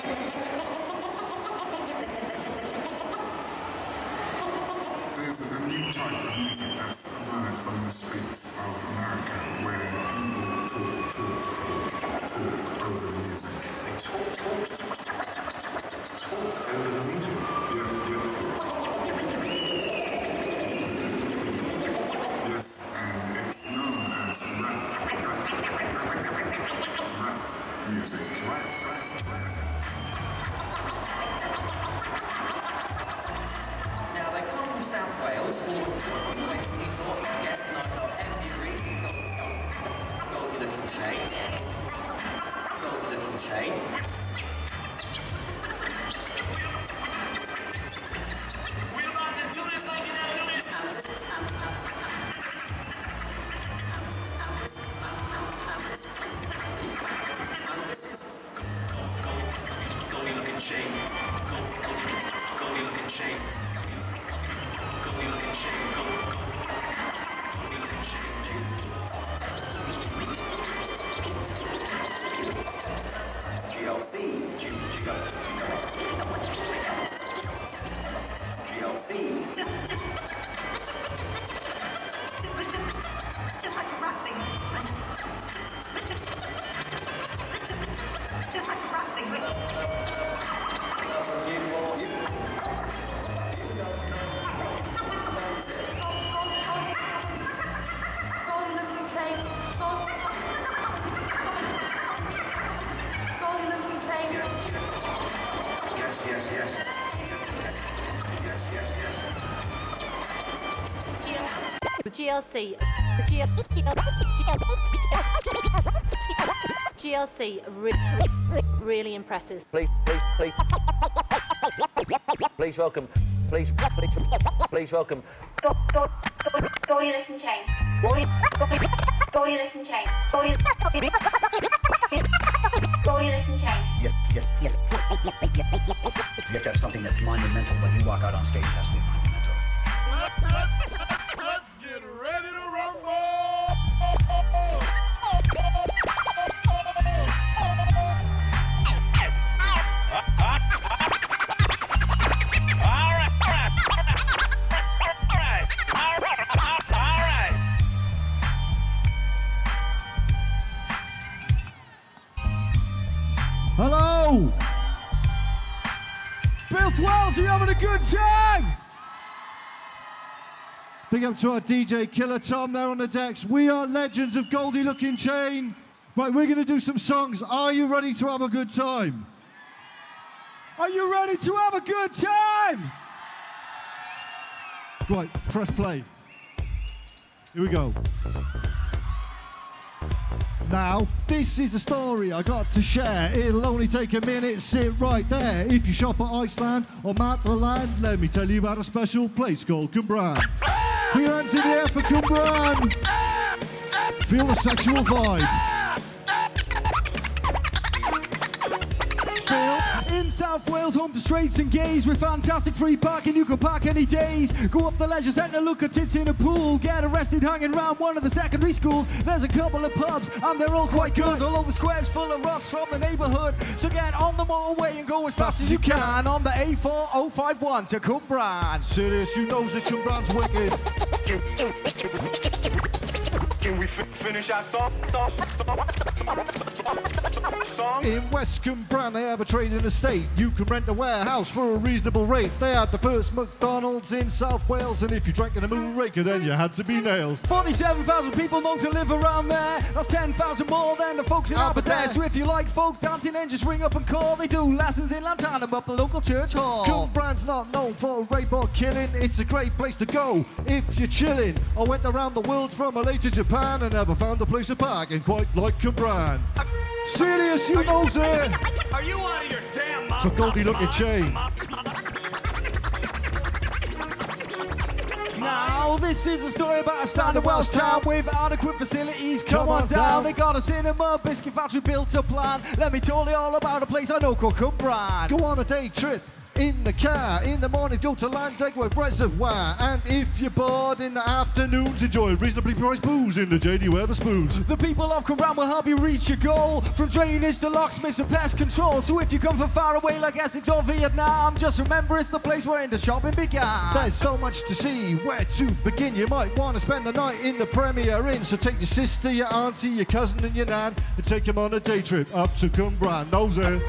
There's a new type of music that's emerged from the streets of America where people talk over the music. They talk over the music? Yeah. Yes, and it's known as rap music. Right. Now, they come from South Wales, all the way from Newport, yes, and I've got Eggys, Goldie Looking Chain, Goldie Looking Chain. We're about to do this like you never do this. This is Goldie Looking Chain, Goldie Looking Chain. Goldie Looking Chain, Goldie Looking Chain. GLC, GLC. Just like a rap thing. Just like a rap thing. Goldie Looking Chain. Goldie Looking Chain. Yes. The GLC. GLC really impresses. Please welcome. Please welcome. Goldie Looking Chain. Goldie Looking Chain. Goldie Looking Chain. Yes. You have to have something that's monumental when you walk out on stage. It has to be monumental. Let's get ready to rumble! Hello! Builth, are you having a good time? Big up to our DJ Killer Tom there on the decks. We are legends of Goldie Looking Chain. Right, we're going to do some songs. Are you ready to have a good time? Are you ready to have a good time? Right, press play. Here we go. Now, this is a story I got to share. It'll only take a minute, sit right there. If you shop at Iceland or Mataland, let me tell you about a special place called Cwmbran. Put your hands in the air for Cwmbran. Feel the sexual vibe. Built in South Wales, home to straights and gays with fantastic free parking. You can park any days. Go up the leisure centre, look at tits in a pool. Get arrested hanging around one of the secondary schools. There's a couple of pubs and they're all quite good. All over the squares full of roughs from the neighbourhood. So get on the motorway and go as fast as you can on the A4051 to Cwmbran. Serious, you know that Cwmbran's wicked. Can we finish our song? In West Cwmbran, they have a trading estate. You can rent a warehouse for a reasonable rate. They had the first McDonald's in South Wales, and if you drank in a moonraker, then you had to be nails. 47,000 people known to live around there. That's 10,000 more than the folks in Aberdeen. So if you like folk dancing, then just ring up and call. They do lessons in Lantana up the local church hall. Cwmbran's not known for rape or killing. It's a great place to go if you're chilling. I went around the world from LA to Japan and never found a place to park and quite like Cwmbran. Serious, you knows it. Are you out of your damn mind? So Goldie Looking Chain. Now, this is a story about a standard Welsh town with adequate facilities. Come on down. They got a cinema, biscuit factory, built a plan. Let me tell you all about a place I know called Cwmbran. Go on a day trip In the car, in the morning, go to Landegway Reservoir. And if you're bored in the afternoons, enjoy reasonably priced booze in the JD Weatherspoons. The people of Cwmbran will help you reach your goal, from drainage to locksmiths and pest control. So if you come from far away like Essex or Vietnam, just remember it's the place where the shopping began. There's so much to see, where to begin. You might want to spend the night in the Premier Inn. So take your sister, your auntie, your cousin and your nan and take them on a day trip up to Cwmbran. Those are...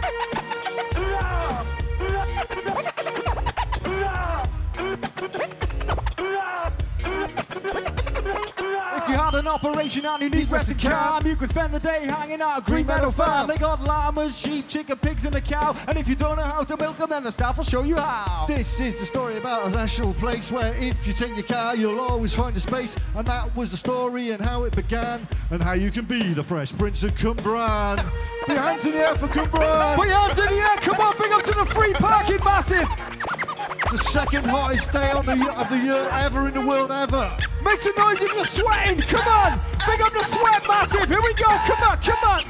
If you had an operation and you need rest and calm, you could spend the day hanging out at Green Meadow Farm. They got llamas, sheep, chicken, pigs and a cow. And if you don't know how to milk them, then the staff will show you how. This is the story about a national place where if you take your car, you'll always find a space. And that was the story and how it began and how you can be the Fresh Prince of Cwmbran. Put your hands in the air for Cwmbran. Put your hands in the air, come on, big up to the free parking massive. The second hottest day of the year ever in the world ever. Make some noise if you're sweating, come on! Big up the sweat massive, here we go, come on, come on!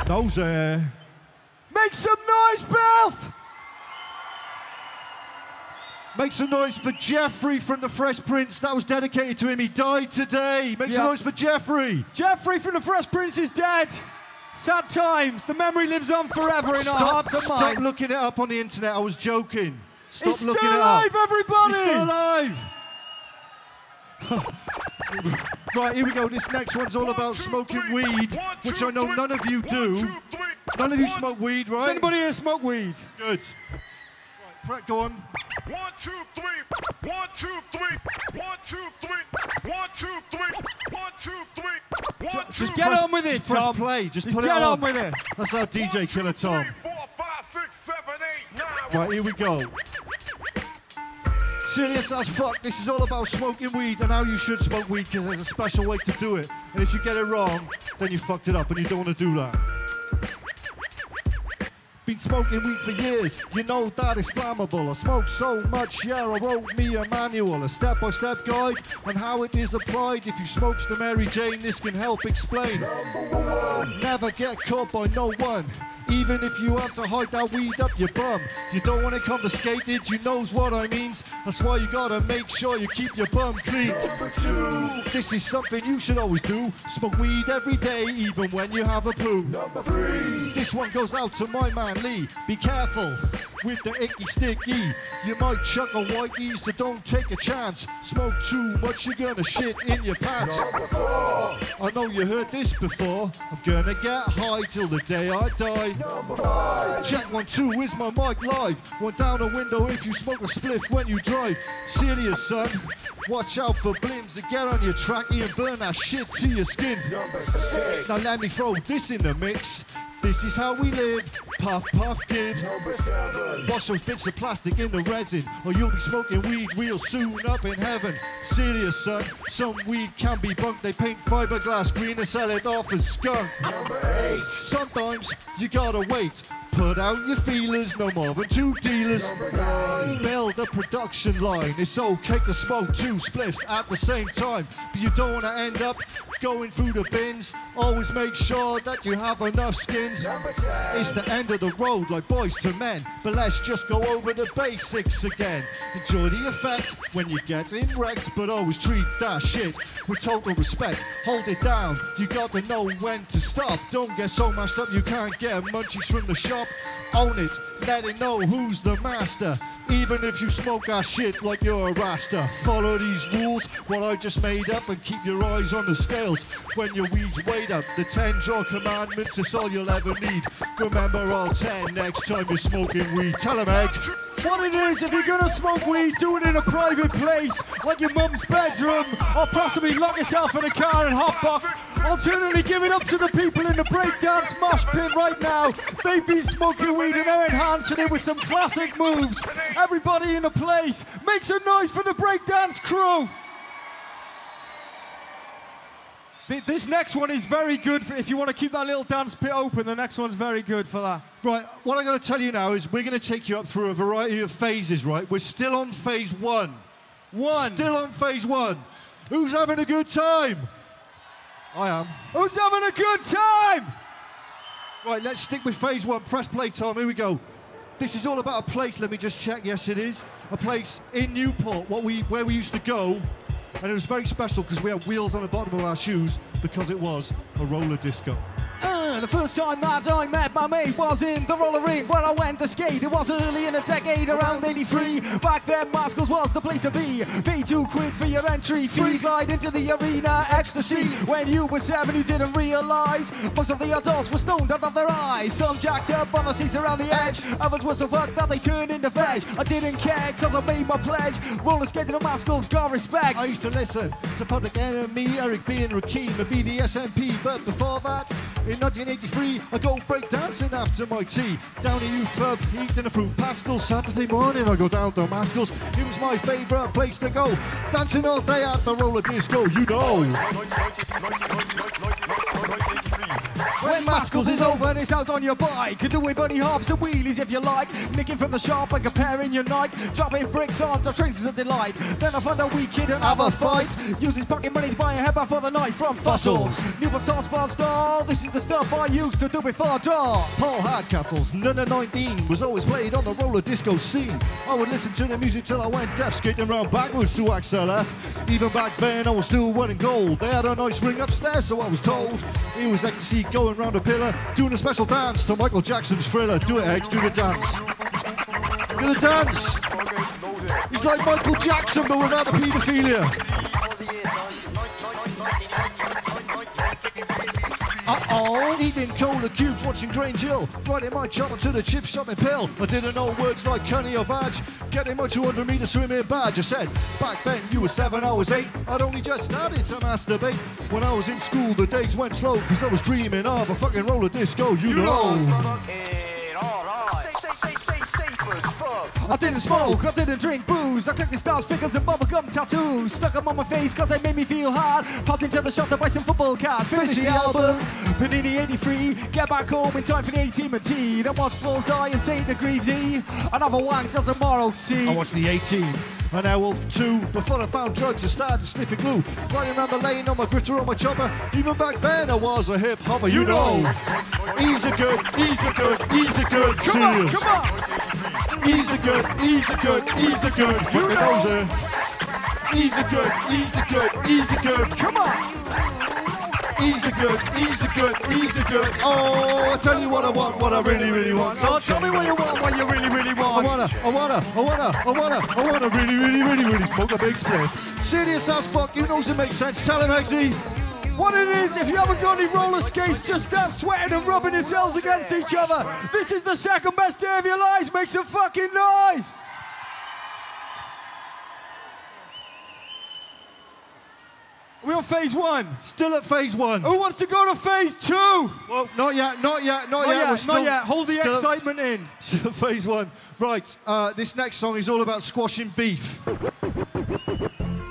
Those Make some noise, Builth! Make some noise for Jeffrey from the Fresh Prince. That was dedicated to him, he died today. Make some noise for Jeffrey. Jeffrey from the Fresh Prince is dead. Sad times, the memory lives on forever in our hearts and minds. Stop looking it up on the internet, I was joking. Stop He's looking still it alive, up. everybody! He's still alive! Right, here we go. This next one's all about smoking weed, which I know none of you do. None of you smoke weed, right? Does anybody here smoke weed? Good. Right, Brett, go on. 1, 2, 3. 1, 2, 3. 1, 2, 3. 1, 2, 3. 1, 2, 3. 1, 2, Just get on with it, just press Tom. play. Just put get it on with it. That's our DJ Killer Tom. 4, 5, 6, 7, 8, 9. Right, here we go. Serious as fuck, this is all about smoking weed and how you should smoke weed because there's a special way to do it. And if you get it wrong, then you fucked it up and you don't want to do that. Been smoking weed for years, you know that it's flammable. I smoked so much, yeah, I wrote me a manual, a step-by-step guide on how it is applied. If you smokes the Mary Jane, this can help explain. Never get caught by no one. Even if you have to hide that weed up your bum, you don't want it confiscated, you knows what I means. That's why you gotta make sure you keep your bum clean. This is something you should always do. Smoke weed every day, even when you have a poo. This one goes out to my man Lee. Be careful with the icky sticky. You might chuck a whitey, so don't take a chance. Smoke too much, you're gonna shit in your pants. I know you heard this before. I'm gonna get high till the day I die. Check 1, 2, is my mic live? One down a window if you smoke a spliff when you drive. Serious, son. Watch out for blims and get on your trackie and burn that shit to your skin. Now let me throw this in the mix. This is how we live. Puff, puff, give. Wash those bits of plastic in the resin, or you'll be smoking weed real soon up in heaven. Serious, son. Some weed can be bunked. They paint fiberglass green and sell it off as skunk. Sometimes you gotta wait. Put out your feelers, no more than 2 dealers. Build a production line. It's okay to smoke 2 spliffs at the same time, but you don't want to end up going through the bins. Always make sure that you have enough skins. It's the end of the road like Boys to Men, but let's just go over the basics again. Enjoy the effect when you're getting wrecked, but always treat that shit with total respect. Hold it down, you got to know when to stop. Don't get so mashed up you can't get munchies from the shop. Own it, let it know who's the master. Even if you smoke our shit like you're a rasta. Follow these rules, what I just made up, and keep your eyes on the scales when your weed's weighed up. The 10 draw commandments is all you'll ever need. Remember all 10 next time you're smoking weed. Tell 'em, Egg. What it is, if you're gonna smoke weed, do it in a private place, like your mum's bedroom, or possibly lock yourself in a car and hotbox. Alternatively, give it up to the people in the breakdance mosh pit right now. They've been smoking weed and they're enhancing it with some classic moves. Everybody in the place, make some noise for the breakdance crew. This next one is very good for if you want to keep that little dance pit open. The next one's very good for that. Right, what I'm going to tell you now is we're going to take you up through a variety of phases, right? We're still on phase 1. Still on phase 1. Who's having a good time? I am. Who's having a good time? Right, let's stick with phase one. Press play time, here we go. This is all about a place, let me just check. Yes, it is. A place in Newport, where we used to go. And it was very special because we had wheels on the bottom of our shoes because it was a roller disco. The first time that I met my mate was in the roller rink where I went to skate. It was early in the decade, around 83. Back then, Mascos was the place to be. Pay £2 for your entry fee. Glide into the arena, ecstasy. When you were 7, you didn't realise most of the adults were stoned out of their eyes. Some jacked up on the seats around the edge. Others were so fucked that they turned into veg. I didn't care because I made my pledge. Roller skating and Mascos got respect. I used to listen to Public Enemy, Eric B and Rakim, and BDSMP. But before that, in 1983, I go break dancing after my tea. Down at Youth Club, eating a fruit pastel. Saturday morning, I go down to Mascos. It was my favourite place to go. Dancing all day at the roller disco, you know. When Mascos is over and it's out on your bike, do it bunny hops and wheelies if you like. Nicking from the shop and comparing your Nike. Dropping bricks onto traces of delight. Then I find a wee kid and have a fight. Use his pocket money to buy a headband for the night from Fossils. Newport Sauce Bar Style, this is the stuff I used to do before draw. Paul Hardcastle's None of 19 was always played on the roller disco scene. I would listen to the music till I went deaf, skating around backwards to XLF. Even back then I was still winning gold. They had a nice ring upstairs, so I was told. It was ecstasy going round a pillar, doing a special dance to Michael Jackson's Thriller. Do it, Eggs, do the dance. Do the dance. He's like Michael Jackson, but without the paedophilia. Uh-oh, eating cola cubes, watching Grange Hill, riding my chopper to the chip shop in Pill. I didn't know words like cunny or vag, getting my 200-metre swimming badge. I said, back then you were 7, I was 8, I'd only just started to masturbate. When I was in school, the days went slow, because I was dreaming of a fucking roller disco, you know. I didn't smoke, I didn't drink booze. I collected stars, figures and bubblegum tattoos. Stuck them on my face cause they made me feel hard. Popped into the shop to buy some football cards. Finish the album, Panini 83. Get back home in time for the A-Team and tea. Then watch Bullseye and St. Degrees E. Another wank till tomorrow, see. I watched the A-Team. An Airwolf 2. Before I found drugs, I started sniffing glue. Riding around the lane on my gritter on my chopper. Even back then, I was a hip hopper, you know. Easy good, easy good, easy good. Come on, come on. Easy good, easy good, easy good. You know. Easy good, easy good, easy good. Come on. Easy good, easy good, easy good. Oh, I tell you what I want, what I really, really want. So tell me what you want, what you really, really want. I wanna really, really, really, really smoke a big spliff. Serious as fuck, you know it makes sense. Tell him, Eggsy. What it is, if you haven't got any roller skates, just start sweating and rubbing yourselves against each other. This is the second best day of your lives. Make some fucking noise. We're on phase one. Still at phase one. Who wants to go to phase two? Well, not yet, not yet, not yet. Not yet. Hold the excitement in. Still phase one. Right, this next song is all about squashing beef.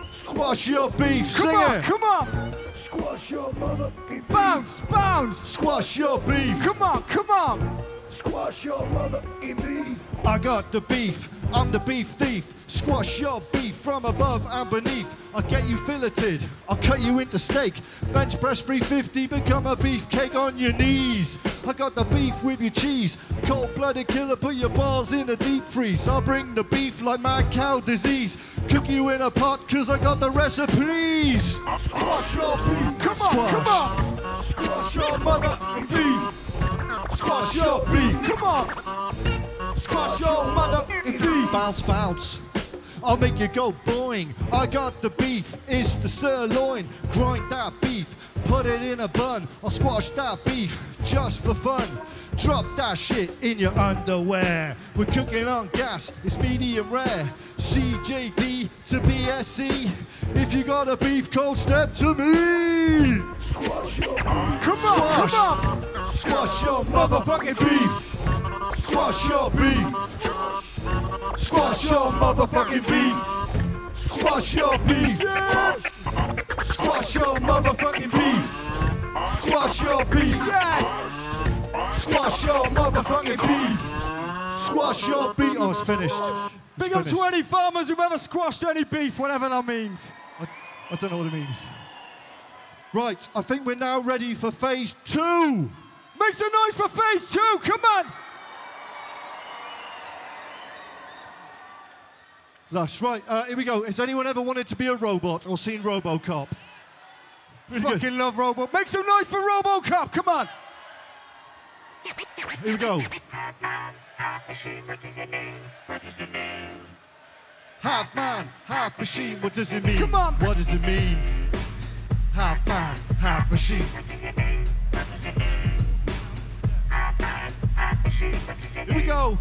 Squash your beef. Sing it. Come on. Squash your motherfucking beef. Bounce, bounce. Squash your beef. Come on, come on. Squash your motherfucking beef. I got the beef. I'm the beef thief. Squash your beef from above and beneath. I'll get you filleted. I'll cut you into steak. Bench press 350. Become a beefcake on your knees. I got the beef with your cheese. Cold-blooded killer. Put your balls in a deep freeze. I'll bring the beef like mad cow disease. Cook you in a pot cause I got the recipes. Squash your beef. Come on, come on. Squash your motherfucking beef. Squash your beef. Come on. Squash your motherfucking beef. Bounce, bounce. I'll make you go boing. I got the beef, it's the sirloin. Grind that beef, put it in a bun. I'll squash that beef just for fun. Drop that shit in your underwear. We're cooking on gas, it's medium rare. CJD to BSC. If you got a beef cold, step to me. Squash your beef. Come on, come on. Squash your motherfucking beef. Squash your beef. Squash your motherfucking beef. Squash your beef. Yeah. Squash your motherfucking beef. Squash your beef. Yeah. Squash your motherfucking beef. Squash your beef. Oh, it's finished. Big up to any farmers who've ever squashed any beef, whatever that means. I don't know what it means. Right, I think we're now ready for phase two. Make some noise for phase 2, come on! Lush, right, here we go. Has anyone ever wanted to be a robot or seen RoboCop? Fucking love Robo. Make some noise for RoboCop, come on! Here we go. Half man, half machine, what does it mean? Come on! What does it mean? Half man, half machine. Here we go.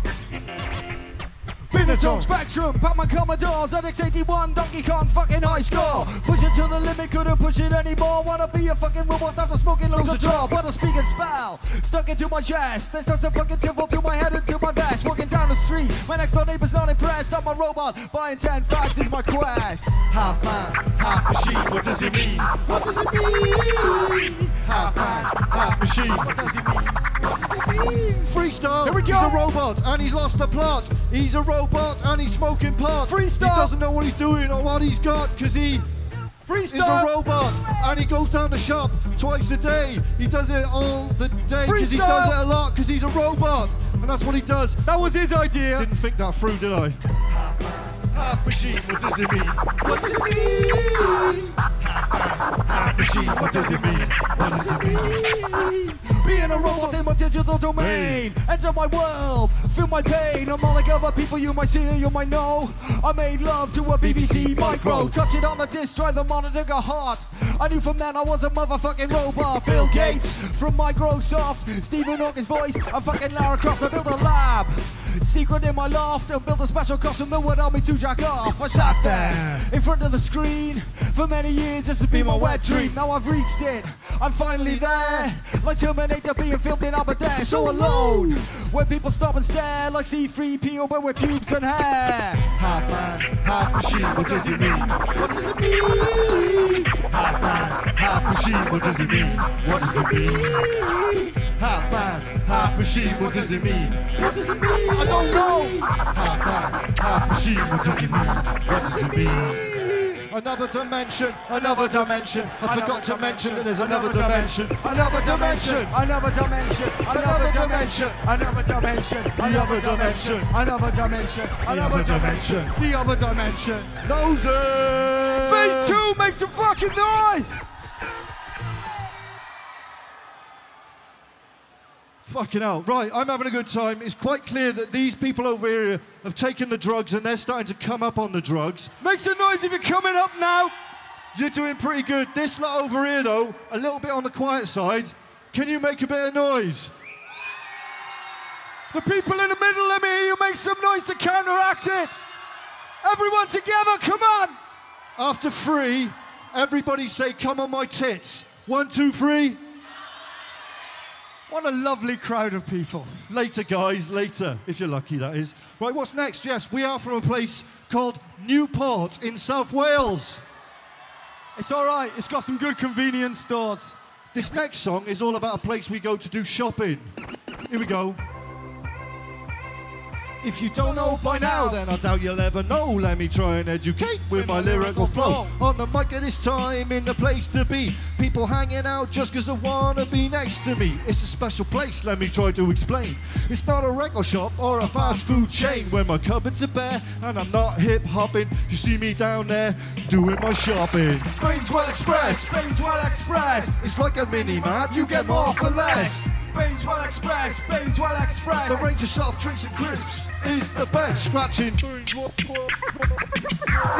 Binatone, Spectrum, Pac-Man Commodore, ZX81, Donkey Kong, fucking high score. Push it to the limit, couldn't push it anymore. Wanna be a fucking robot after smoking loads of draw. What a speaking spell, stuck into my chest. There's such a fucking tickle to my head and to my vest. Walking down the street, my next door neighbor's not impressed. I'm a robot, buying 10 facts is my quest. Half man, half machine, what does it mean? What does it mean? Half man, half machine, what does it mean? What does it mean? Freestyle, Here we go. He's a robot and he's lost the plot. He's a robot and he's smoking pot. Freestyle. He doesn't know what he's doing or what he's got, cause he is a robot and he goes down the shop twice a day. He does it all the day because he does it a lot because he's a robot and that's what he does. That was his idea. Didn't think that through, did I? Half man, half machine, what does it mean? What does it mean? Half machine, what does it mean? What does it mean? Being a robot in my digital domain. Enter my world, feel my pain. I'm unlike other people you might see or you might know. I made love to a BBC micro. Touch it on the disc drive, the monitor got hot. I knew from then I was a motherfucking robot. Bill Gates from Microsoft. Stephen Hawking's voice, I'm fucking Lara Croft. I built a lab, secret in my loft, and built a special costume that would help me to jack off. I sat there in front of the screen for many years. This has been my wet dream. Now I've reached it, I'm finally there. Like Terminator being filmed in Aberdeen. So alone, when people stop and stare, like C-3PO but with pubes and hair. Half man, half machine, what does it mean? What does it mean? Half man, half machine, what does it mean? What does it mean? Half man, half machine, what does it mean? What does it mean? I don't know. Half man, half machine, what does it mean? What does it mean? Another dimension, another dimension. I forgot to mention that there's another dimension. Another dimension, Another dimension, another dimension, another dimension, another dimension, another dimension, another dimension. the other dimension. Noses! Phase 2, make some fucking noise! Fucking hell. Right, I'm having a good time. It's quite clear that these people over here have taken the drugs and they're starting to come up on the drugs. Make some noise if you're coming up now. You're doing pretty good. This lot over here, though, a little bit on the quiet side. Can you make a bit of noise? The people in the middle, let me hear you make some noise to counteract it. Everyone together, come on. After 3, everybody say, come on my tits. 1, 2, 3. What a lovely crowd of people. Later, guys, later, if you're lucky, that is. Right, what's next? Yes, we are from a place called Newport in South Wales. It's all right, it's got some good convenience stores. This next song is all about a place we go to do shopping. Here we go. If you don't know by now, then I doubt you'll ever know. Let me try and educate with my lyrical flow. On the mic at this time, in the place to be. People hanging out just cause they wanna be next to me. It's a special place, let me try to explain. It's not a record shop or a fast food chain where my cupboards are bare and I'm not hip-hopping. You see me down there doing my shopping. Bainswell Express, Bainswell Express. It's like a mini-mart, you get more for less. Bainswell Express, Bainswell Express. The range of soft drinks and crisps is the best. Scratching.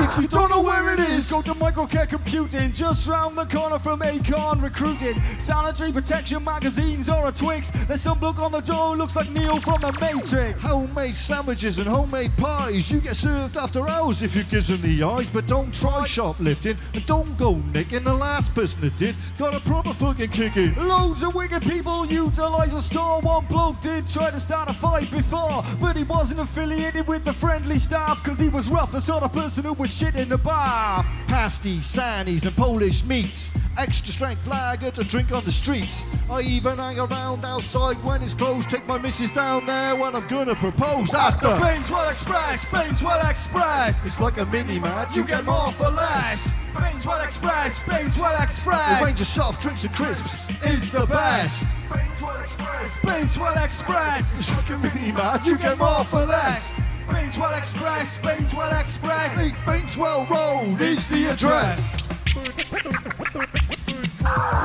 If you don't know where it is, go to Microcare Computing, just round the corner from Acorn Recruiting. Sanitary protection magazines or a Twix. There's some bloke on the door, looks like Neo from the Matrix. Homemade sandwiches and homemade pies. You get served after hours if you give them the eyes. But don't try shoplifting and don't go nicking. The last person that did got a proper fucking kicking. Loads of wicked people utilize a store. One bloke did try to start a fight before, but he wasn't affiliated with the friendly staff, cause he was rough, the sort of person who would shit in the bar. Pasties, sannies and Polish meats. Extra strength lager to drink on the streets. I even hang around outside when it's closed. Take my missus down there when I'm gonna propose at the Bainswell Express, Bainswell Express. It's like a mini-mart, You get more for less. Bainswell Express, Bainswell Express. The range of soft drinks and crisps is the best. Bainswell Express, Bainswell Express. It's like a mini mart, you get more for less. Bainswell Express, Bainswell Express. 8 Bainswell Road is the address.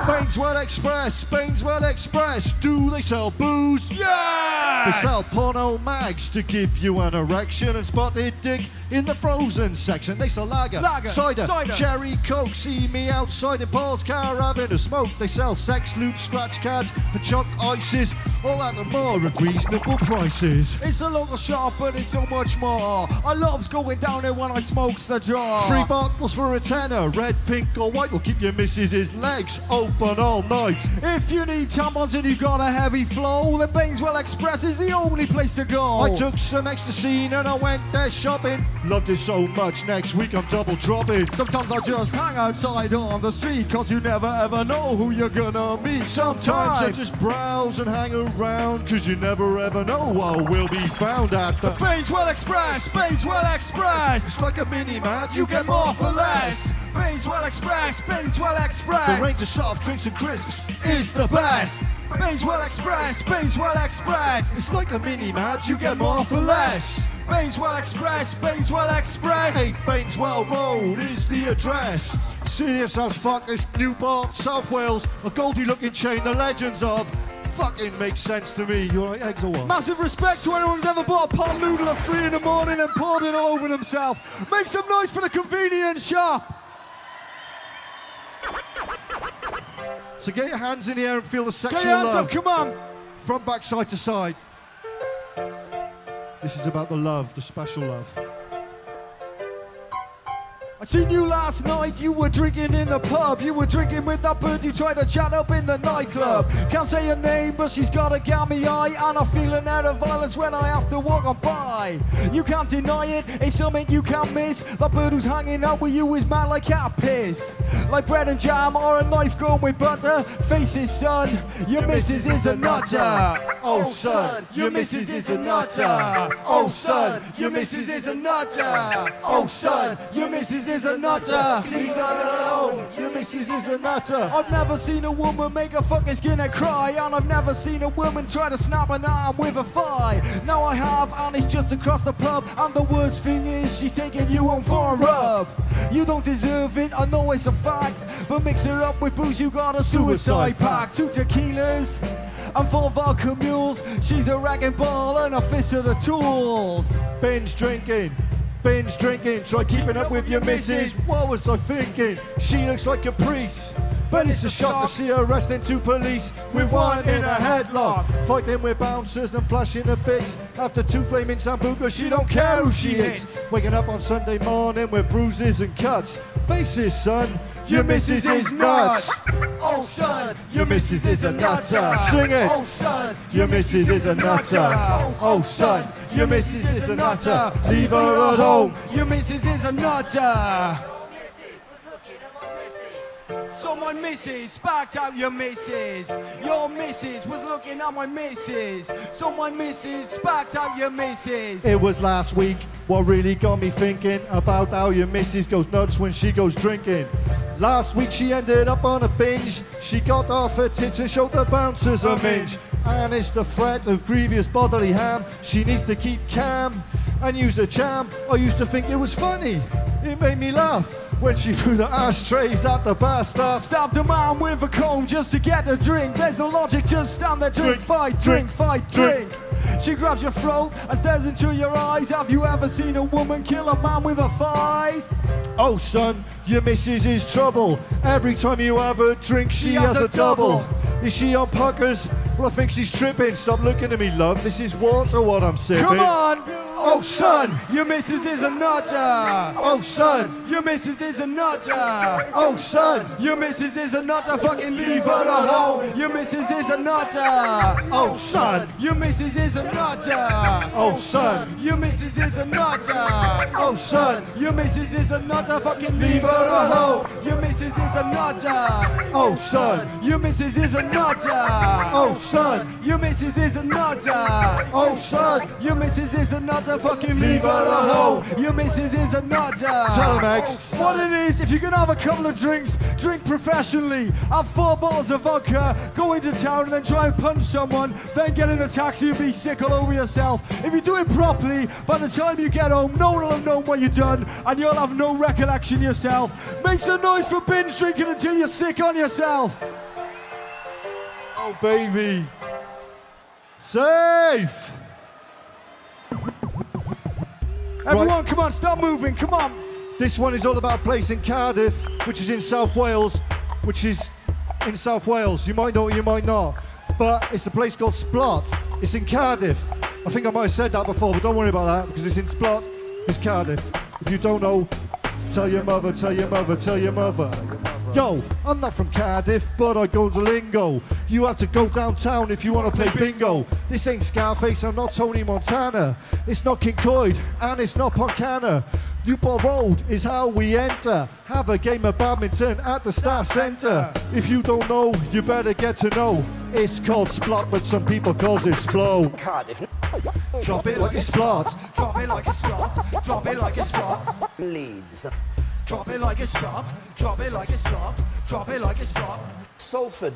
Bainswell Express, Bainswell Express. Do they sell booze? Yes! They sell porno mags to give you an erection and spotted dick in the frozen section. They sell lager, cider, cherry coke. See me outside in Paul's car having a smoke. They sell sex lube, scratch cards and chalk ices, all at the more reasonable prices. It's a local shop but it's so much more. I loves going down there when I smokes the jar. 3 bottles for a tenner, red, pink or white will keep your missus's legs open all night. If you need tampons and you got a heavy flow, then Bainswell Express is the only place to go. I took some ecstasy and I went there shopping. Loved it so much, next week I'm double dropping. Sometimes I just hang outside on the street, cause you never ever know who you're gonna meet. Sometimes I just browse and hang around, cause you never ever know what will be found at the Bainswell Express, Bainswell Express. It's like a mini mart, you get more for less. Bainswell Express, Bainswell Express. The range of soft drinks and crisps is the best. Bainswell Express, Bainswell Express. It's like a mini mart, you get more for less. Bainswell Express, Bainswell Express. 8 Bainswell Road is the address. Serious as fuck, it's Newport, South Wales. A Goldie Lookin Chain, the legends of. Fucking makes sense to me. You like eggs or what? Massive respect to anyone who's ever bought a pot noodle at 3 in the morning and poured it all over themselves. Make some noise for the convenience shop. So get your hands in the air and feel the sexual love. Get your hands up, come on. From back side to side. This is about the love, the special love. I seen you last night, you were drinking in the pub. You were drinking with that bird you tried to chat up in the nightclub. Can't say her name, but she's got a gammy eye, and I'm feeling out of violence when I have to walk on by. You can't deny it, it's something you can't miss. That bird who's hanging out with you is mad like cat piss. Like bread and jam or a knife going with butter. Face it, son, your missus is a nutter. Oh son, your missus is a nutter. Oh son, your missus is a nutter. Oh son, your missus is a nutter. Leave her alone, your missus is a nutter. I've never seen a woman make a fucking skinhead cry, and I've never seen a woman try to snap an arm with a thigh. Now I have, and it's just across the pub, and the worst thing is she's taking you home for a rub. You don't deserve it, I know it's a fact, but mix her up with booze, you got a suicide pact. 2 tequilas and 4 vodka mules. She's a ragging ball and a fist of the tools. Binge drinking, try keeping up with your missus. What was I thinking? She looks like a priest, but it's a shock to see her arresting 2 police with one in a headlock, fighting with bouncers and flashing her bits. After 2 flaming sambucas, she don't care who she hits. Waking up on Sunday morning with bruises and cuts. Face it, son, your missus is nuts. Oh son, your missus is a nutter. Sing it. Oh son, your missus is a nutter. Oh son, your missus is a nutter. Leave her at home, your missus is a nutter. So my missus sparked out your missus. Your missus was looking at my missus. So my missus sparked out your missus. It was last week what really got me thinking about how your missus goes nuts when she goes drinking. Last week she ended up on a binge. She got off her tits and showed the bouncers a minge. And it's the threat of grievous bodily harm. She needs to keep calm and use a charm. I used to think it was funny, it made me laugh when she threw the ashtrays at the bar staff. Stabbed a man with a comb just to get a drink. There's no logic, just stand there, drink, fight, drink, fight, drink. She grabs your throat and stares into your eyes. Have you ever seen a woman kill a man with her thighs? Oh son, your missus is trouble. Every time you have a drink, she has a double. Is she on puckers? Well, I think she's tripping. Stop looking at me, love. This is water what I'm sipping. Come on! Oh son, your missus is a nutter. Oh son, your missus is a nutter. Oh son, your missus is a nutter. Fucking leave her alone. Your missus is a nutter. Oh son, your missus is a nutter. Oh son, your missus is a nutter. Oh son, your missus is a nutter. Fucking leave her alone. Your missus is a nutter. Oh son, your missus is a nutter. Oh son, your missus is a nutter. Oh son, your missus is a nutter. a fucking lever the hoe. Your missus is a nutter. Tell him, Eggs. What it is, if you're gonna have a couple of drinks, drink professionally. Have 4 bottles of vodka, go into town and then try and punch someone, then get in a taxi and be sick all over yourself. If you do it properly, by the time you get home, no one will have known what you've done and you'll have no recollection yourself. Make some noise for binge drinking until you're sick on yourself. Oh, baby. Safe. Everyone, come on, stop moving, come on. This one is all about a place in Cardiff, which is in South Wales, You might know it, you might not. But it's a place called Splot. It's in Cardiff. I think I might have said that before, but don't worry about that, because it's in Splot. It's Cardiff. If you don't know, tell your mother, tell your mother, tell your mother. Yo, I'm not from Cardiff, but I go to Lingo. You have to go downtown if you want to play bingo. This ain't Scarface, I'm not Tony Montana. It's not Kincoid, and it's not Poncana. Newport Road is how we enter. Have a game of badminton at the Star Centre. If you don't know, you better get to know. It's called Splot, but some people call it Splo. Cardiff. Drop it like it's Splot. Drop it like it's Splot. Drop it like it's Splot. Leeds. Drop it like it's Splot. Drop it like it's Splot. Drop it like it's Splot. Salford.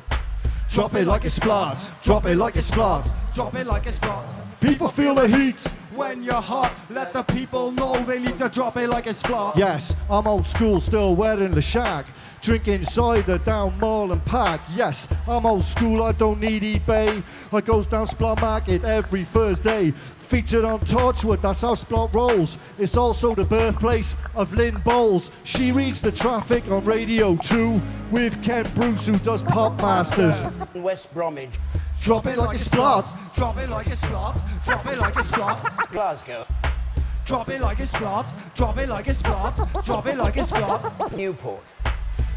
Drop it like it's Splot. Drop it like it's Splot. Drop it like it's Splot. People feel the heat. When you're hot, let the people know they need to drop it like it's Splot. Yes, I'm old school, still wearing the shag. Drinking cider down Mall and Park. Yes, I'm old school, I don't need eBay. I goes down Splot Market every Thursday. Featured on Torchwood, that's how Splot rolls. It's also the birthplace of Lynn Bowles. She reads the traffic on Radio 2 with Ken Bruce, who does Pop Masters. West Bromwich. Drop it like it's Splot. Drop it like it's Splot. Drop it like it's Splot. Glasgow. Drop it like it's Splot. Drop it like it's Splot. Drop it like it's Splot. Newport.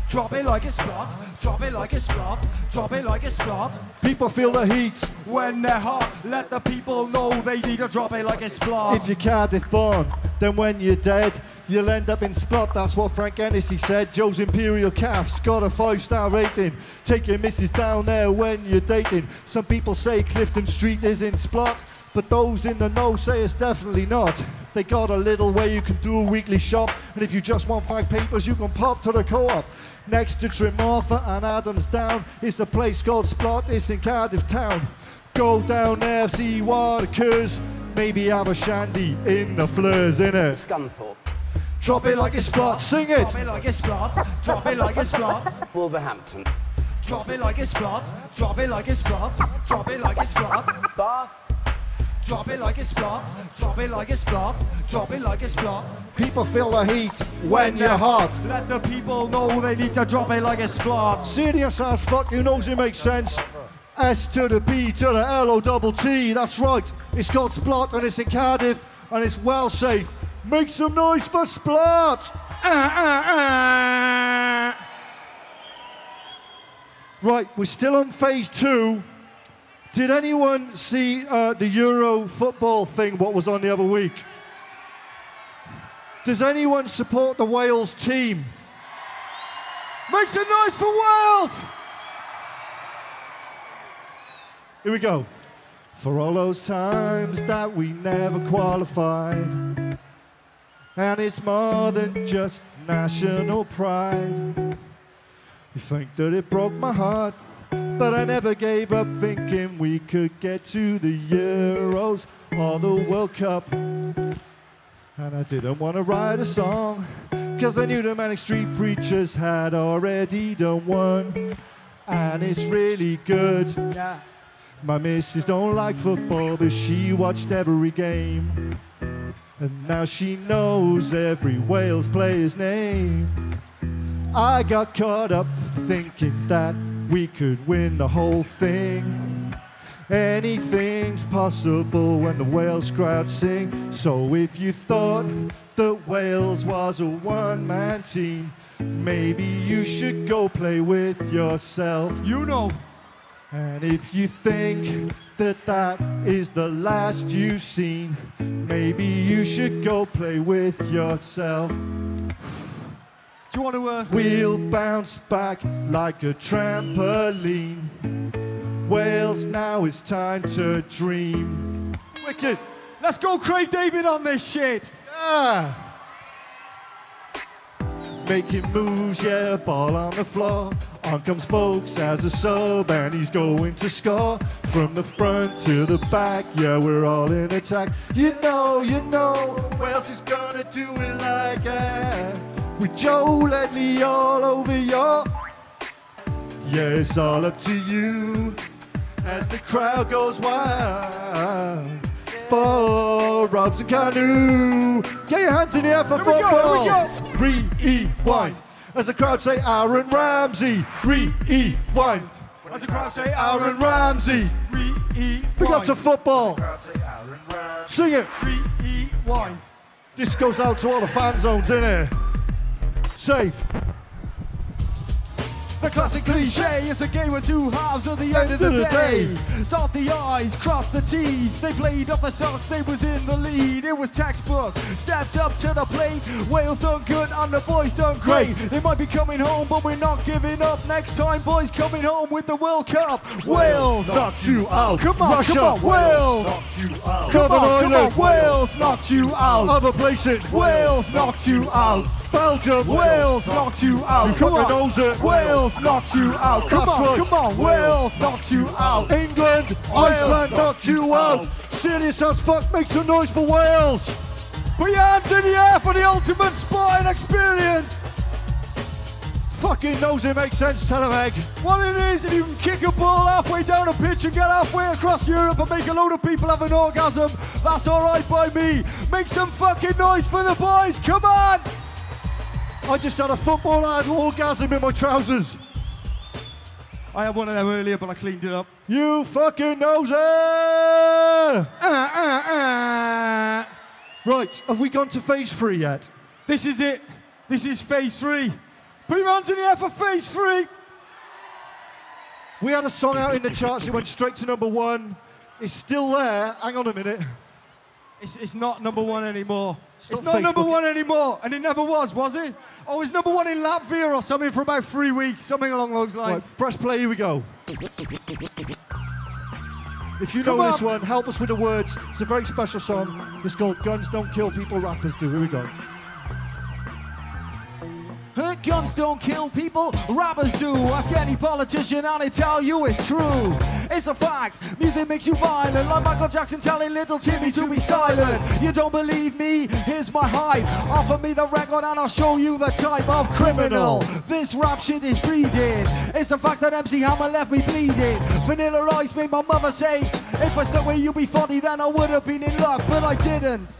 Drop it like it's Splot. Drop it like it's Splot. Drop it like it's Splot. People feel the heat. When they're hot, let the people know they need to drop it like it's Splot. If you're Cardiff born, then when you're dead, you'll end up in Splot. That's what Frank Hennessy said. Joe's Imperial Calf's got a 5-star rating. Take your missus down there when you're dating. Some people say Clifton Street is in Splot, but those in the know say it's definitely not. They got a little where you can do a weekly shop, and if you just want 5 papers, you can pop to the co-op. Next to Tremorfa and Adams Down, it's a place called Splot. It's in Cardiff town. Go down there, see what occurs. Maybe have a shandy in the Fleurs, innit? Scunthorpe. Drop it like it's Splot, sing it! Drop it like it's Splot. Drop it like it's Splot. Wolverhampton. Drop it like it's Splot. Drop it like it's Splot. Drop it like it's Splot. Bath. Drop it like it's Splot. Drop it like it's Splot. Drop it like it's Splot. People feel the heat when you're hot. Let the people know they need to drop it like it's Splot. Serious as fuck, who knows it makes sense? S to the B to the L-O-double-T, that's right. It's called Splot and it's in Cardiff and it's well safe. Make some noise for Splot! Right, we're still on phase 2. Did anyone see the Euro football thing, what was on the other week? Does anyone support the Wales team? Make some noise for Wales! Here we go. For all those times that we never qualified, and it's more than just national pride. You think that it broke my heart, but I never gave up thinking we could get to the Euros or the World Cup. And I didn't want to write a song, cause I knew the Manic Street Preachers had already done one. And it's really good. Yeah. My missus don't like football, but she watched every game. And now she knows every Wales player's name. I got caught up thinking that we could win the whole thing. Anything's possible when the Wales crowd sing. So if you thought that Wales was a one-man team, maybe you should go play with yourself. You know. And if you think that that is the last you've seen, maybe you should go play with yourself. Do you want to We'll bounce back like a trampoline. Wales, now it's time to dream. Wicked. Let's go Craig David on this shit. Yeah. Making moves, yeah, ball on the floor. On comes Folks as a sub, and he's going to score. From the front to the back, yeah, we're all in attack. You know, who else is gonna do it like that? With Joe Ledley all over your. Yeah, it's all up to you as the crowd goes wild. For Robs and Canoe. Get your hands in the air for football. Here we go. Rewind. As the crowd say Aaron Ramsey. Rewind. As the crowd say Aaron Ramsey. Rewind. Pick up to football. Sing it. Rewind. This goes out to all the fan zones in here. Safe. The classic cliche, it's a game of two halves at the end of the day. Dot the I's, cross the T's. They played off the socks, they was in the lead. It was textbook, stepped up to the plate. Wales done good and the boys done great. They might be coming home, but we're not giving up. Next time, boys coming home with the World Cup. Wales knocked you out. Come on, Russia, come on, Wales knocked you out. Come on, Wales knocked you out. Other places, Wales knocked you out. Belgium, Wales knocked you out. You Come fucking on, knows it. Wales knocked you out. Come That's on, right. come on, Wales knocked you out. England, Iceland knocked you out. Serious as fuck, make some noise for Wales. Put your hands in the air for the ultimate sporting experience. Fucking knows it makes sense, tell him, Egg. What it is, if you can kick a ball halfway down a pitch and get halfway across Europe and make a load of people have an orgasm, that's alright by me. Make some fucking noise for the boys, come on. I just had a football orgasm in my trousers. I had one of them earlier, but I cleaned it up. You fucking knows it! Right, have we gone to phase 3 yet? This is it. This is phase 3. Put your hands in the air for phase 3. We had a song out in the charts, it went straight to #1. It's still there. Hang on a minute. It's not #1 anymore. Stop It's not Facebook. #1 anymore, and it never was it? Oh, it's #1 in Latvia or something for about 3 weeks, something along those lines. Right, press play, here we go. If you Come know on. this one, help us with the words. It's a very special song. It's called Guns Don't Kill People, Rappers Do. Here we go. Guns don't kill people, rappers do. Ask any politician and they tell you it's true. It's a fact, music makes you violent. Like Michael Jackson telling little Timmy to be silent. You don't believe me? Here's my hype. Offer me the record and I'll show you the type of criminal this rap shit is breeding. It's a fact that MC Hammer left me bleeding. Vanilla Ice made my mother say, if I stuck where you be funny then I would have been in luck, but I didn't.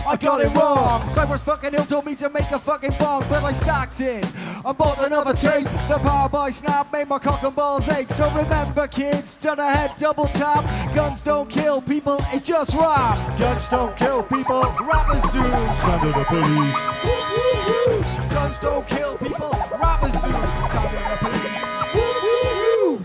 I got it wrong. Cyrus fucking Hill told me to make a fucking bong, but I stacked it. I bought another tape. The power by snap made my cock and balls ache. So remember, kids, turn ahead, double tap. Guns don't kill people, it's just rap. Guns don't kill people, Rappers do. Sound of the police. Guns don't kill people, rappers do. Sound of the police.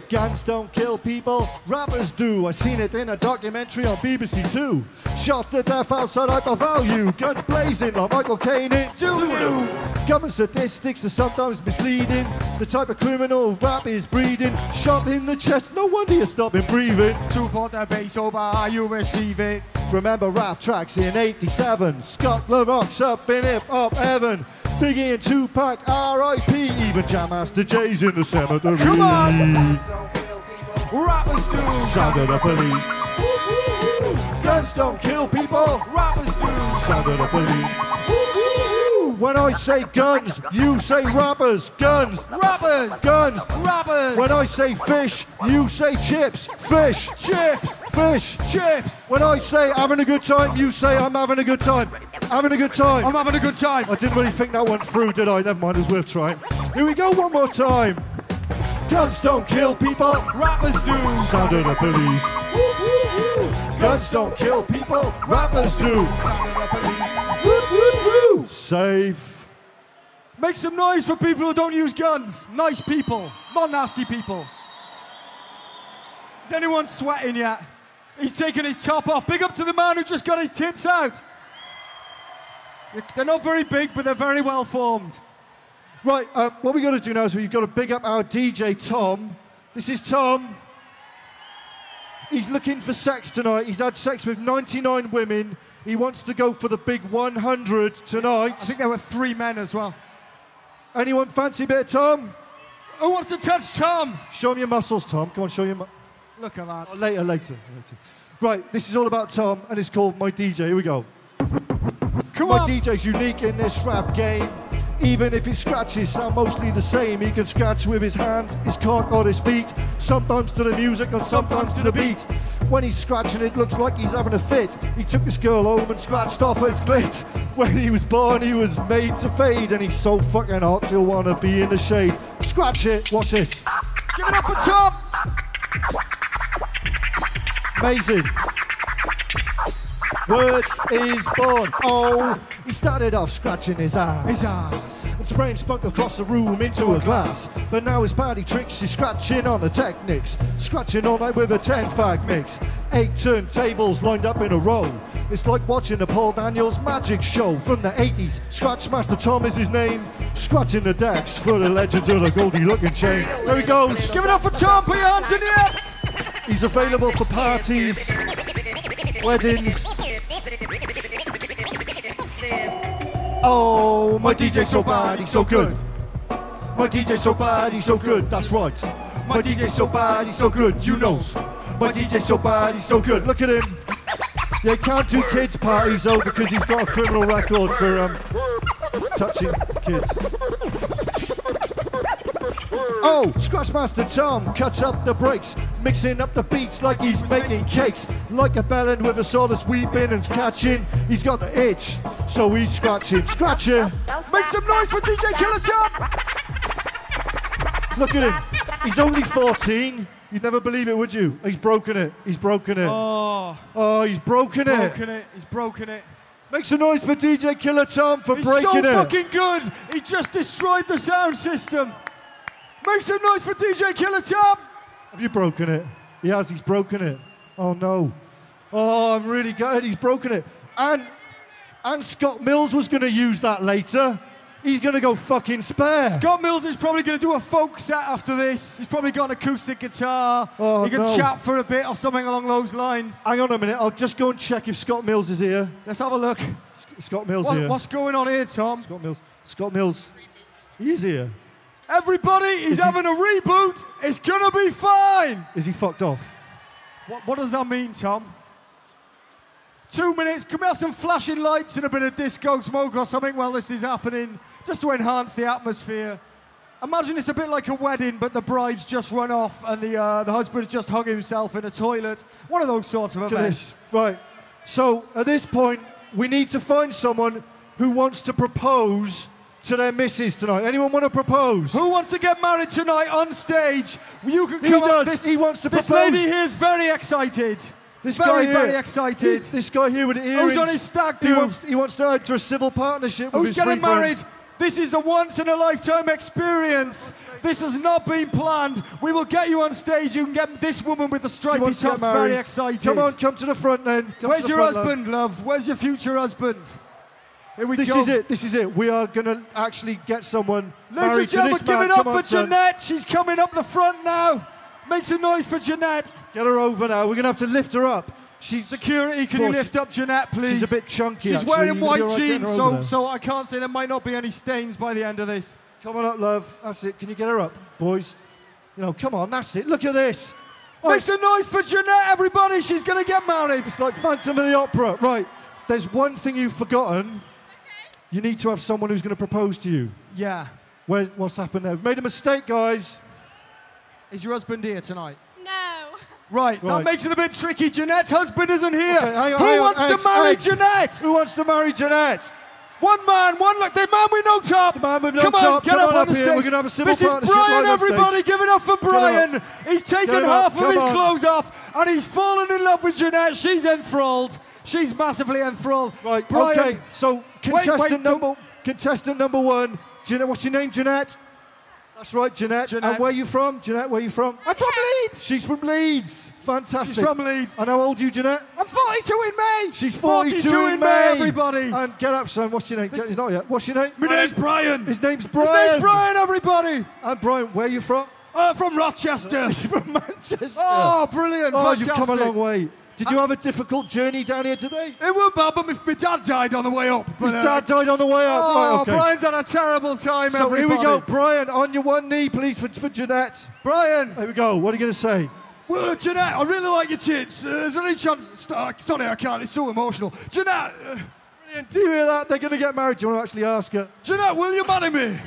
Guns don't kill people, rappers do. I seen it in a documentary on BBC 2. Shot to death outside Hypervalue. Guns blazing like Michael Caine in Zulu. Government statistics are sometimes misleading. The type of criminal rap is breeding. Shot in the chest, no wonder you're stopping breathing. 2 for the bass over how you receive it. Remember rap tracks in '87. Scotland rocks up in hip-hop heaven. Biggie and Tupac, R.I.P. Even Jam Master J's in the cemetery. Come on! Rappers do. Sound of the police. Guns don't kill people. Rappers do. Sound of the police. When I say guns, you say rappers. Guns. Rappers. Guns. Rappers. When I say fish, you say chips. Fish. Chips. Fish. Chips. When I say having a good time, you say I'm having a good time. Having a good time. I'm having a good time. I didn't really think that went through, did I? Never mind, it was worth trying. Here we go, one more time. Guns don't kill people. Rappers do. Sound of the police. Guns don't kill people. Rappers do. Sound of the police. Safe. Make some noise for people who don't use guns. Nice people, not nasty people. Is anyone sweating yet? He's taking his top off. Big up to the man who just got his tits out. They're not very big, but they're very well formed. Right, what we've got to do now is we've got to big up our DJ, Tom. This is Tom. He's looking for sex tonight. He's had sex with 99 women. He wants to go for the big 100 tonight. I think there were 3 men as well. Anyone fancy a bit of Tom? Who wants to touch Tom? Show him your muscles, Tom. Come on, show him. Look at that. Oh, later. Right, this is all about Tom, and it's called My DJ. Here we go. Come My on. DJ's unique in this rap game. Even if his scratches sound mostly the same, he can scratch with his hands, his cock or his feet, sometimes to the music and sometimes to the beat. When he's scratching, it looks like he's having a fit. He took this girl home and scratched off his clit. When he was born, he was made to fade, and he's so fucking hot, you'll want to be in the shade. Scratch it, watch this. Give it up for Tom. Amazing. Word is born. Oh, he started off scratching his ass. And spraying spunk across the room into a glass. But now his party tricks, he's scratching on the Technics. Scratching all night with a 10-fag mix. 8 turntables lined up in a row. It's like watching a Paul Daniels magic show from the 80s. Scratch Master Tom is his name. Scratching the decks for the legends of the Goldie Lookin Chain. There he goes. Give it up for Tom. Put your hands in the air. He's available for parties, weddings. Oh, my DJ's so bad, he's so good. My DJ's so bad, he's so good, that's right. My DJ's so bad, he's so good, you know. My DJ's so bad, he's so good. Look at him. Yeah, he can't do kids' parties though because he's got a criminal record for touching kids. Oh, Scratchmaster Tom cuts up the breaks, mixing up the beats like he's making cakes. Like a bellend with a sawdust weeping and catching. He's got the itch, so he's scratching. Scratching. Make some noise for DJ Killer Tom. Look at him. He's only 14. You'd never believe it, would you? He's broken it. He's broken it. Oh, he's broken it. He's broken it. Make some noise for DJ Killer Tom for breaking it. He's so fucking good. He just destroyed the sound system. Make some noise for DJ Killer Tom. Have you broken it? He has, he's broken it. Oh no. Oh, I'm really gutted, he's broken it. And Scott Mills was going to use that later. He's going to go fucking spare. Scott Mills is probably going to do a folk set after this. He's probably got an acoustic guitar. Oh, he can chat for a bit or something along those lines. Hang on a minute, I'll just go and check if Scott Mills is here. Let's have a look. Scott Mills here. What's going on here, Tom? Scott Mills. He is here. Everybody, he's having a reboot. It's going to be fine. Is he fucked off? What does that mean, Tom? 2 minutes. Can we have some flashing lights and a bit of disco smoke or something while this is happening, just to enhance the atmosphere? Imagine it's a bit like a wedding, but the bride's just run off and the husband just hung himself in a toilet. One of those sorts of events. Right. So at this point, we need to find someone who wants to propose to their missus tonight. Anyone want to propose? Who wants to get married tonight on stage? You can He come does. up. He wants to This propose. lady here is very excited. This guy here, very excited. This guy here with the earrings. Who's on his stag do? He wants to enter a civil partnership with Who's his getting three married? friends. This is a once-in-a-lifetime experience. This has not been planned. We will get you on stage. You can get this woman with the She stripy wants to get top's married. very excited. Come on, come to the front then. Where's your husband, love? Where's your future husband? Here we This go. is it. This is it. We are going to actually get someone Ladies married and to gentlemen, this give man. it up Come on, for son. Jeanette. She's coming up the front now. Make some noise for Jeanette. Get her over now. We're going to have to lift her up. Security, can you lift up Jeanette, please? She's a bit chunky, She's actually. wearing You'll be white all right getting jeans, her over there. so I can't say there might not be any stains by the end of this. Come on up, love. That's it. Can you get her up, boys? You know, come on. That's it. Look at this. Make some noise for Jeanette, everybody. She's going to get married. It's like Phantom of the Opera. Right. There's one thing you've forgotten. You need to have someone who's going to propose to you. Yeah. What's happened there? We've made a mistake, guys. Is your husband here tonight? No. Right, that makes it a bit tricky. Jeanette's husband isn't here. Okay, hang on, Who wants to marry Jeanette? Who wants to marry Jeanette? One man, the man with no top. The man with no Come on, top. get Come up on on up the here. stage. We're going to have a civil This is partnership Brian, live on everybody. stage. Give it up for Brian. He's taken Get him half up. of his Come on. clothes off and he's fallen in love with Jeanette. She's enthralled. She's massively enthralled. Right, Brian, okay. So contestant number one. Jeanette, what's your name, Jeanette? That's right, Jeanette. Jeanette. And where are you from? Jeanette, where are you from? I'm from Leeds. She's from Leeds. Fantastic. She's from Leeds. And how old are you, Jeanette? I'm 42 in May. She's 42 in May, everybody. And get up, son. What's your name? He's not yet. What's your name? My name's Brian. His name's Brian. His name's Brian, everybody. And Brian, where are you from? From Rochester. From Manchester. Oh, brilliant. Oh, Fantastic. you've come a long way. Did you have a difficult journey down here today? It wasn't bad, but my dad died on the way up. His dad died on the way up. Oh, right, okay. Brian's had a terrible time, So everybody. here we go. Brian, on your one knee, please, for Jeanette. Brian. Here we go. What are you going to say? Well, Jeanette, I really like your tits. Is there any chance... sorry, I can't. It's so emotional. Jeanette... Brilliant. Do you hear that? They're going to get married. Do you want to actually ask her? Jeanette, will you marry me?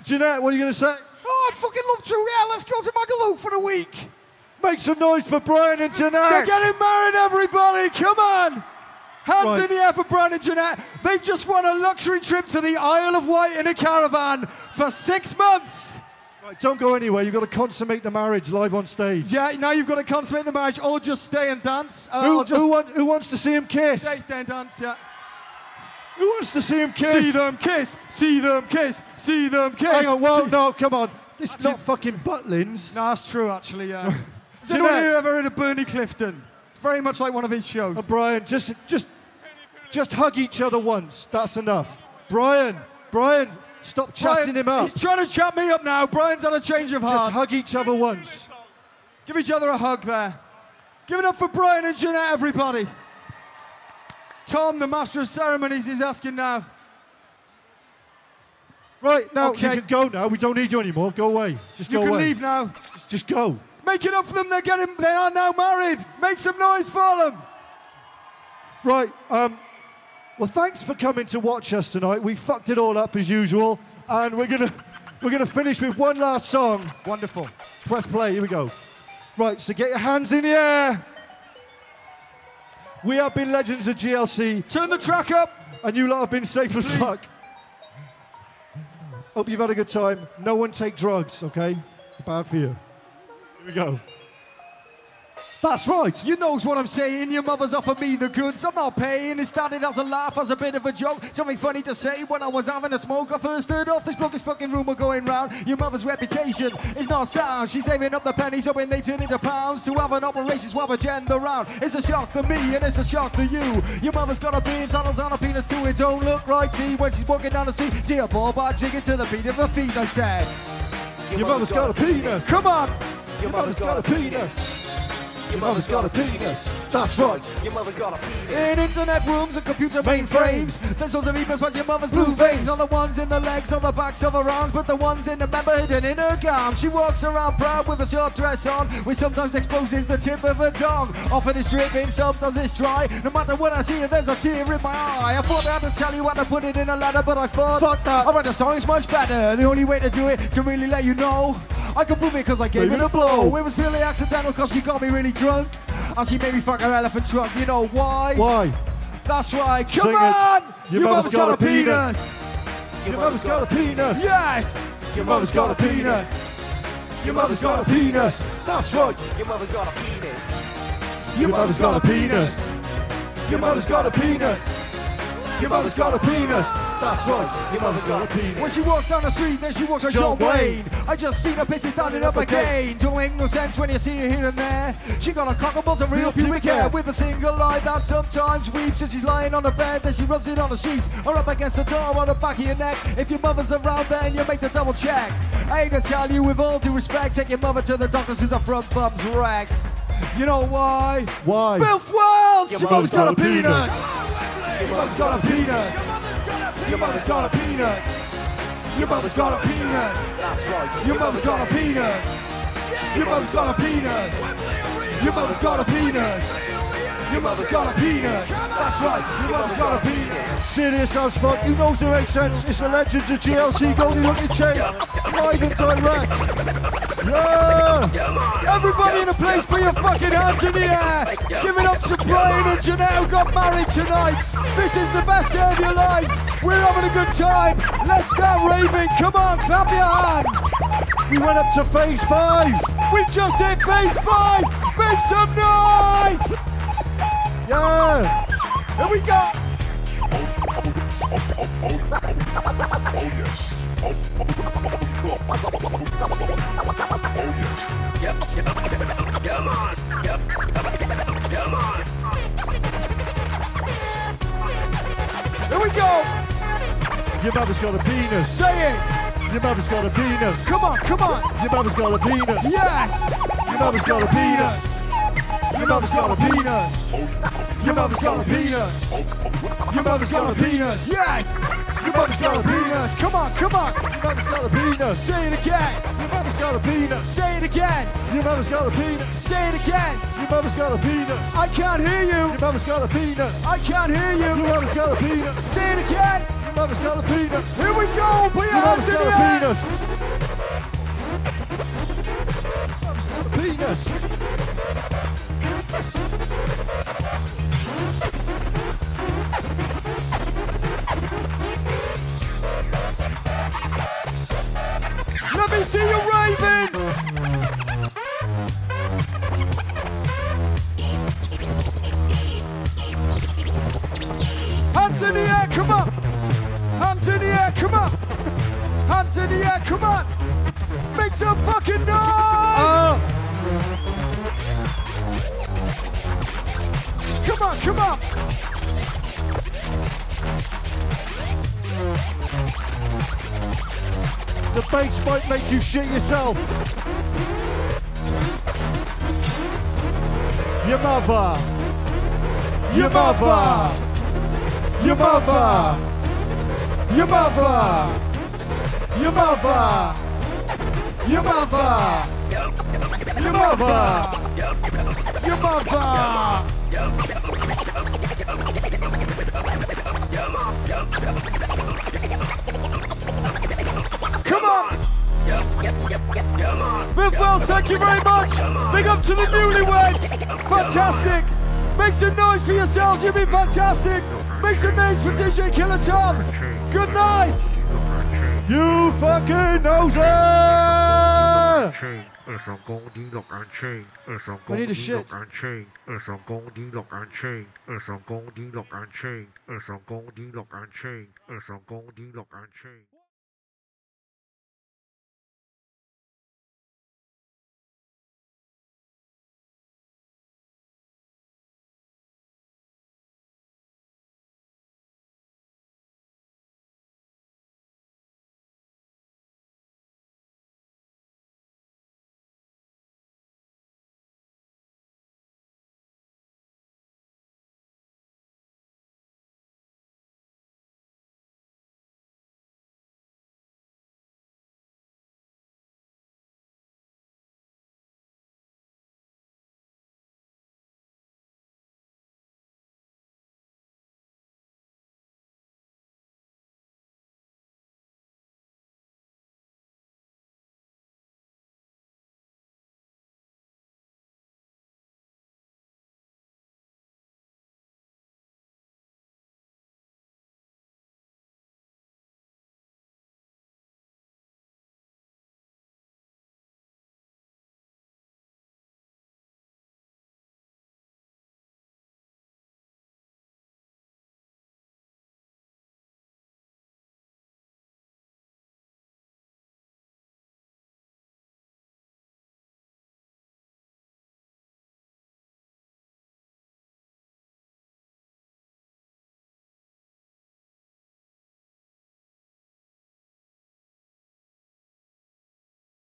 Jeanette, what are you going to say? Oh, I'd fucking love to. Yeah, let's go to Magaluf for a week. Make some noise for Brian and Jeanette. They're getting married, everybody. Come on. Hands Right. in the air for Brian and Jeanette. They've just won a luxury trip to the Isle of Wight in a caravan for 6 months. Right, don't go anywhere. You've got to consummate the marriage live on stage. Yeah, now you've got to consummate the marriage or just stay and dance. Who wants to see him kiss? Stay and dance, yeah. Who wants to see him kiss? See them kiss, see them kiss, see them kiss. Hang on, whoa, See- no, come on. This is not fucking Butlins. No, that's true, actually, yeah. Has anyone here ever heard of Bernie Clifton? It's very much like one of his shows. Brian, just hug each other once. That's enough. Brian, stop chatting him up. He's trying to chat me up now. Brian's had a change of heart. Just hug each other once. Give each other a hug there. Give it up for Brian and Jeanette, everybody. Tom, the master of ceremonies, is asking now. Right, now Okay. you can go now. We don't need you anymore. Go away. Just You go can away. leave now. Just go. Make it up for them. They are now married. Make some noise for them. Right, well, thanks for coming to watch us tonight. We fucked it all up as usual, and we're gonna finish with one last song. Wonderful. Press play. Here we go. Right, so get your hands in the air. We have been legends of GLC. Turn the track up. And you lot have been safe as fuck. Hope you've had a good time. No one take drugs, okay? Bad for you. Here we go. That's right. You knows what I'm saying. Your mother's offered me the goods. I'm not paying. It started as a laugh, as a bit of a joke. Something funny to say when I was having a smoke. I first heard off this bogus fucking rumour going round. Your mother's reputation is not sound. She's saving up the pennies hoping they turn into pounds to have an operation swap agenda round. It's a shock to me and it's a shock to you. Your mother's got a beard, sandals on a penis too. It don't look right. See when she's walking down the street. See a ball bar jigging to the beat of her feet. I said, Your mother's got a penis. come on. Your mother's got a penis. Your mother's got a penis. That's right. Your mother's got a penis. In internet rooms and computer mainframes, there's sorts of emails about your mother's blue veins. On the ones in the legs, on the backs of her arms, but the ones in the member hidden in her gum. She walks around proud with a short dress on, which sometimes exposes the tip of her tongue. Often it's dripping, sometimes it's dry. No matter when I see her, there's a tear in my eye. I thought I had to tell you how to put it in a letter, but I thought, fuck that. I write a song, it's much better. The only way to do it, to really let you know, I can prove it because I gave it a blow. It was purely accidental because she got me really drunk. And she made me fuck her elephant trunk. You know why? Why? That's right. Come Sing it. on! Your mother's got a penis. Your Your mother's got a penis. Yes! Your mother's got a penis. Your mother's got a penis. That's right. Your mother's got a penis. Your mother's got a penis. Your mother's got a penis. Your mother's got a penis. That's right. Your mother's got a penis. When she walks down the street, then she walks like John John Wayne. I just seen her pissy standing up again. Don't make no sense when you see her here and there. She got a cockables and real pubic hair with a single eye that sometimes weeps. And she's lying on the bed, then she rubs it on the sheets or up against the door on the back of your neck. If your mother's around, then you make the double check. I hate to tell you with all due respect, take your mother to the doctors because her front bum's wrecked. You know why? Why? Builth Wells! Your Your mother's got a penis. penis. Your mother's got a penis. Your mother's got a penis. Your mother's got a penis. That's right. Your mother's got a penis. Your mother's got a penis. Your mother's got a penis. Your mother's got a penis. That's right. Your mother's got a penis. Serious as fuck. You know it makes sense. It's the legends of GLC Goldie Lookin Chain. Live and direct. Yeah! Everybody in the place, put your fucking hands in the air. Give it up to Brian and Jeanette who got married tonight. This is the best day of your lives. We're having a good time. Let's start raving. Come on, clap your hands. We went up to phase 5. We just hit phase 5. Make some noise. Yeah! Here we go. Here we go. Your mother's got a penis. Say it. Your mother's got a penis. Come on, come on. Your mother's got a penis. Yes. Your mother's got a penis. Your mother's got a penis. Your mother's got a penis. Your mother's got a penis. Yes. Your mother's got a penis. Come on, come on. Your mother's got a penis. Say it again. Your mother's got a penis. Say it again. Your mother's got a penis. Say it again. Your mother's got a penis. I can't hear you. Your mother's got a penis. I can't hear you. Your mother's got a penis. Say it again. Your mother's got a penis. Here we go. Put your Your hands mother's in got the a air. penis. Your mother's got a penis. Let me see you raving. Hands in the air, come on. Hands in the air, come on. Hands in the air, come on. Make some fucking noise. Come on, come on. The bass might make you shit yourself. Your mother. Your mother. Your mother. Your mother. Your mother. Your mother. Your mother. Your mother. Come on. Builth, thank you very much. Big up to the newlyweds. Fantastic. Make some noise for yourselves. You've been fantastic. Make some names for DJ Killer Tom. Good night. You fucking noser! I need a shit. Chain.